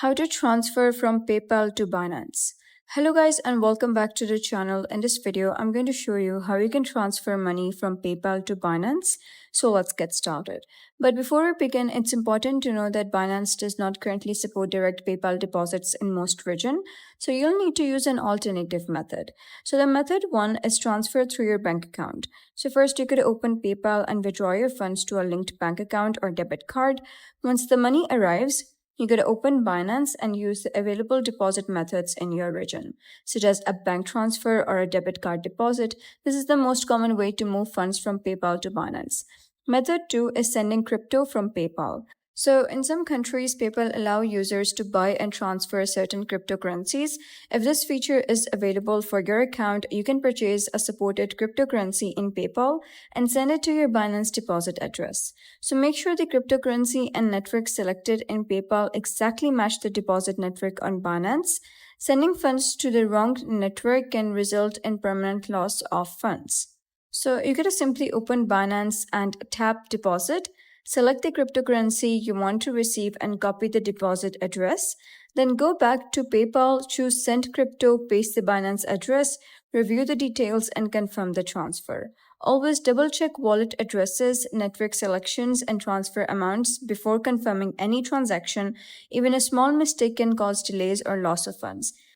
How to transfer from PayPal to Binance. Hello guys and welcome back to the channel. In this video, I'm going to show you how you can transfer money from PayPal to Binance. So let's get started. But before we begin, it's important to know that Binance does not currently support direct PayPal deposits in most regions. So you'll need to use an alternative method. So the method one is transfer through your bank account. So first you could open PayPal and withdraw your funds to a linked bank account or debit card. Once the money arrives, you could open Binance and use the available deposit methods in your region, such as a bank transfer or a debit card deposit. This is the most common way to move funds from PayPal to Binance. Method 2 is sending crypto from PayPal. So, in some countries, PayPal allow users to buy and transfer certain cryptocurrencies. If this feature is available for your account, you can purchase a supported cryptocurrency in PayPal and send it to your Binance deposit address. So, make sure the cryptocurrency and network selected in PayPal exactly match the deposit network on Binance. Sending funds to the wrong network can result in permanent loss of funds. So, you gotta simply open Binance and tap deposit. Select the cryptocurrency you want to receive and copy the deposit address. Then go back to PayPal, choose Send Crypto, paste the Binance address, review the details, and confirm the transfer. Always double check wallet addresses, network selections, and transfer amounts before confirming any transaction. Even a small mistake can cause delays or loss of funds.